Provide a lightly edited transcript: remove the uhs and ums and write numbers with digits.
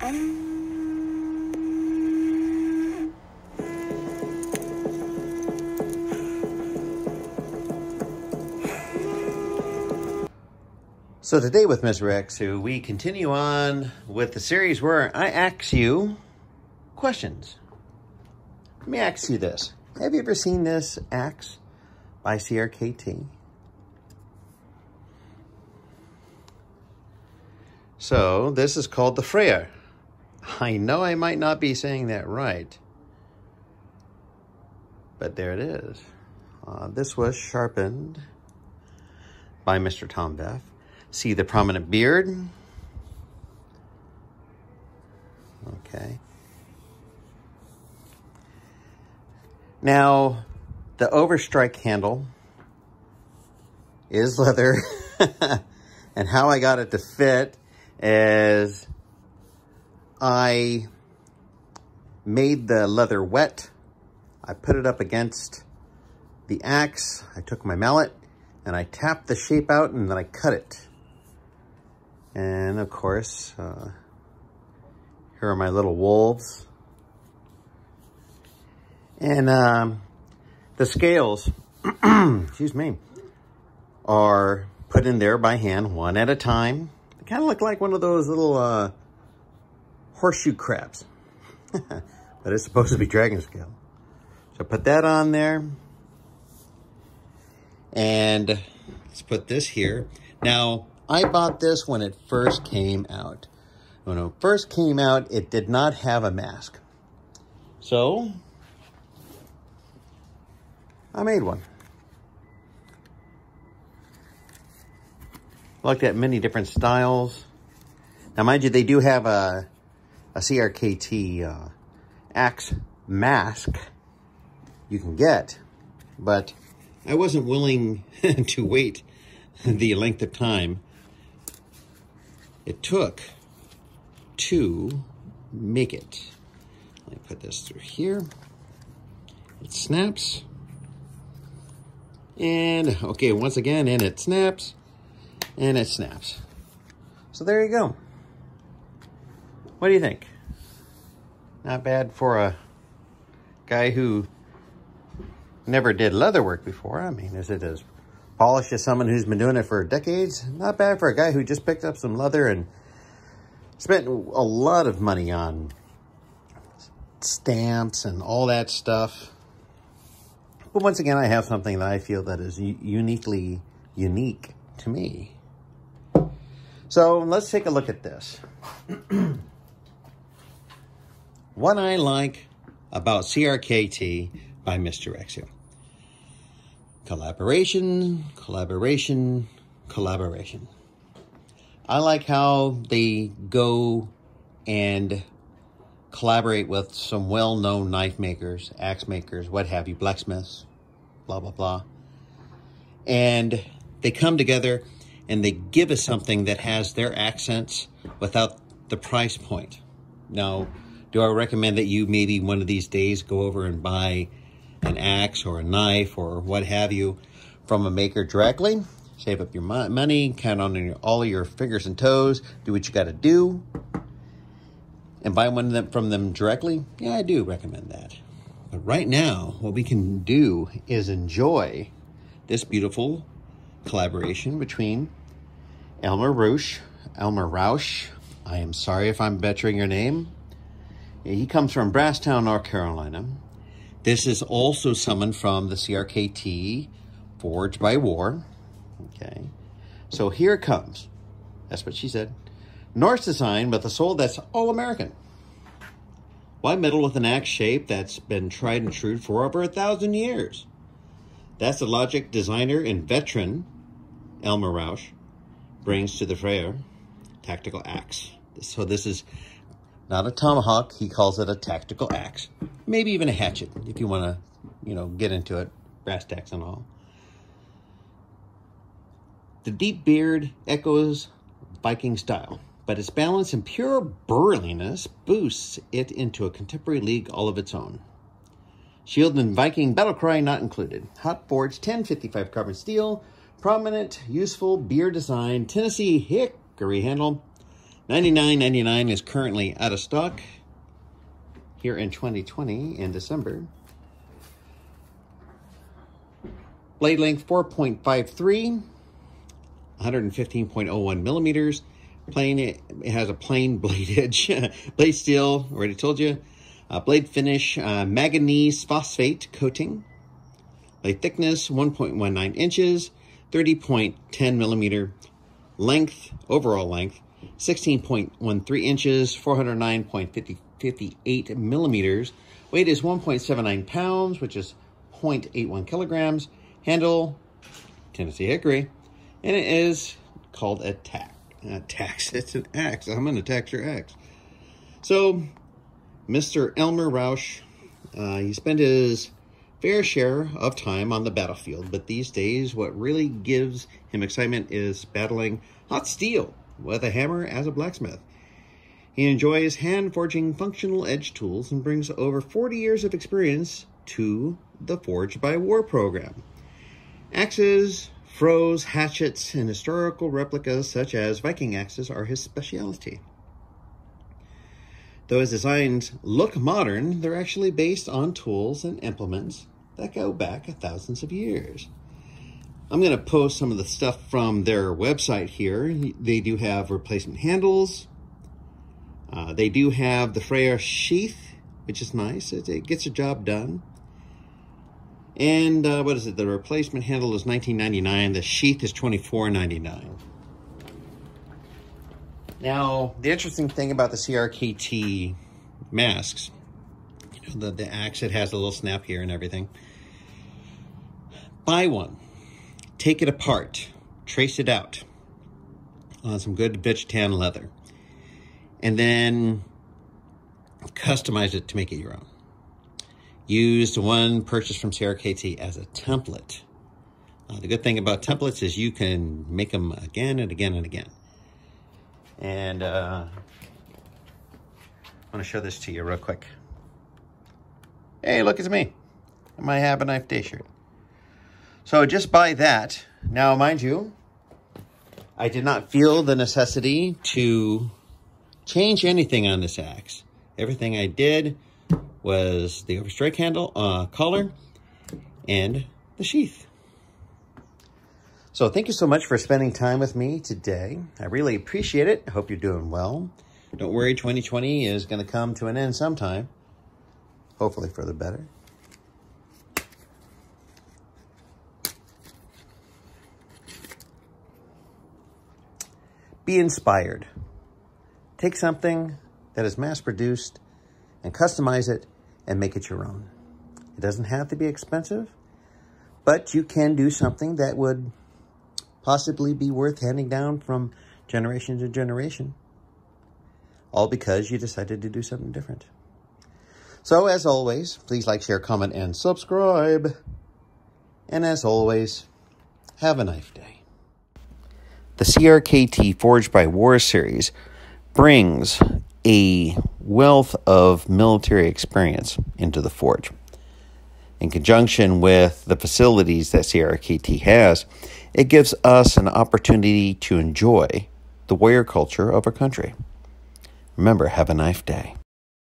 So today with Mr. X, we continue on with the series where I ask you questions. Let me ask you this. Have you ever seen this axe by Crkt? So this is called the FREYR. I know I might not be saying that right, but there it is. This was sharpened by Mr. Tom Beff. See the prominent beard? Okay. Now, the overstrike handle is leather. And how I got it to fit is I made the leather wet. I put it up against the axe. I took my mallet and I tapped the shape out and then I cut it. And of course, here are my little wolves. And the scales, excuse me, are put in there by hand, one at a time. They kind of look like one of those little horseshoe crabs. But it's supposed to be dragon scale. So put that on there. And let's put this here. Now, I bought this when it first came out. When it first came out, it did not have a mask. So, I made one. Looked at many different styles. Now, mind you, they do have a Crkt axe mask you can get, but I wasn't willing to wait the length of time it took to make it. Let me put this through here. It snaps. And, okay, once again, and it snaps. And it snaps. So there you go. What do you think? Not bad for a guy who never did leather work before. I mean, is it as polished as someone who's been doing it for decades? Not bad for a guy who just picked up some leather and spent a lot of money on stamps and all that stuff. But once again, I have something that I feel that is uniquely unique to me. So let's take a look at this. What I like about Crkt by Mr. X. Collaboration, collaboration, collaboration. I like how they go and collaborate with some well-known knife makers, axe makers, what have you, blacksmiths, blah, blah, blah. And they come together and they give us something that has their accents without the price point. Now, do I recommend that you maybe one of these days go over and buy an axe or a knife or what have you from a maker directly? Save up your money, count on all of your fingers and toes, do what you got to do, and buy one of them from them directly? Yeah, I do recommend that. But right now, what we can do is enjoy this beautiful collaboration between Elmer Roush. I am sorry if I'm butchering your name. He comes from Brasstown, North Carolina. This is also someone from the Crkt Forged by War. Okay, so here it comes. That's what she said. Norse design with a soul that's all American. Why meddle with an axe shape that's been tried and true for over 1,000 years? That's the logic designer and veteran Elmer Roush brings to the FREYR tactical axe. So this is not a tomahawk. He calls it a tactical axe. Maybe even a hatchet if you want to, get into it. Brass tacks and all. The deep beard echoes Viking style, but its balance and pure burliness boosts it into a contemporary league all of its own. Shield and Viking battle cry not included. Hot forged 1055 carbon steel, prominent, useful beard design, Tennessee hickory handle, $99.99 is currently out of stock here in 2020 in December. Blade length 4.53, 115.01 millimeters. Plain, it has a plain blade edge. Blade steel, already told you. Blade finish, manganese phosphate coating. Blade thickness 1.19 inches, 30.10 millimeter. Length, overall length, 16.13 inches, 409.58 millimeters. Weight is 1.79 pounds, which is 0.81 kilograms. Handle, Tennessee hickory, and it is called a tax. It's an axe. I'm going to tax your axe. So, Mr. Elmer Roush, he spent his fair share of time on the battlefield, but these days what really gives him excitement is battling hot steel with a hammer as a blacksmith. He enjoys hand-forging functional edge tools and brings over 40 years of experience to the Forged by War program. Axes, froes, hatchets, and historical replicas such as Viking axes are his specialty. Though his designs look modern, they're actually based on tools and implements that go back thousands of years. I'm going to post some of the stuff from their website here. They do have replacement handles. They do have the FREYR sheath, which is nice. It gets the job done. And what is it? The replacement handle is $19.99. The sheath is $24.99. Now, the interesting thing about the Crkt masks, you know, the axe, it has a little snap here and everything. Buy one, take it apart, trace it out on some good bitch tan leather, and then customize it to make it your own. Use the one purchased from Crkt as a template. The good thing about templates is you can make them again and again and again. And I want to show this to you real quick. Hey, look, it's me. My Have a Knife Day shirt. So just buy that. Now, mind you, I did not feel the necessity to change anything on this axe. Everything I did was the overstrike handle, collar, and the sheath. So thank you so much for spending time with me today. I really appreciate it. I hope you're doing well. Don't worry, 2020 is going to come to an end sometime. Hopefully for the better. Be inspired. Take something that is mass-produced and customize it and make it your own. It doesn't have to be expensive, but you can do something that would possibly be worth handing down from generation to generation, all because you decided to do something different. So as always, please like, share, comment, and subscribe. And as always, have a nice day. The Crkt Forged by War series brings a wealth of military experience into the forge. In conjunction with the facilities that Crkt has, it gives us an opportunity to enjoy the warrior culture of our country. Remember, have a nice day.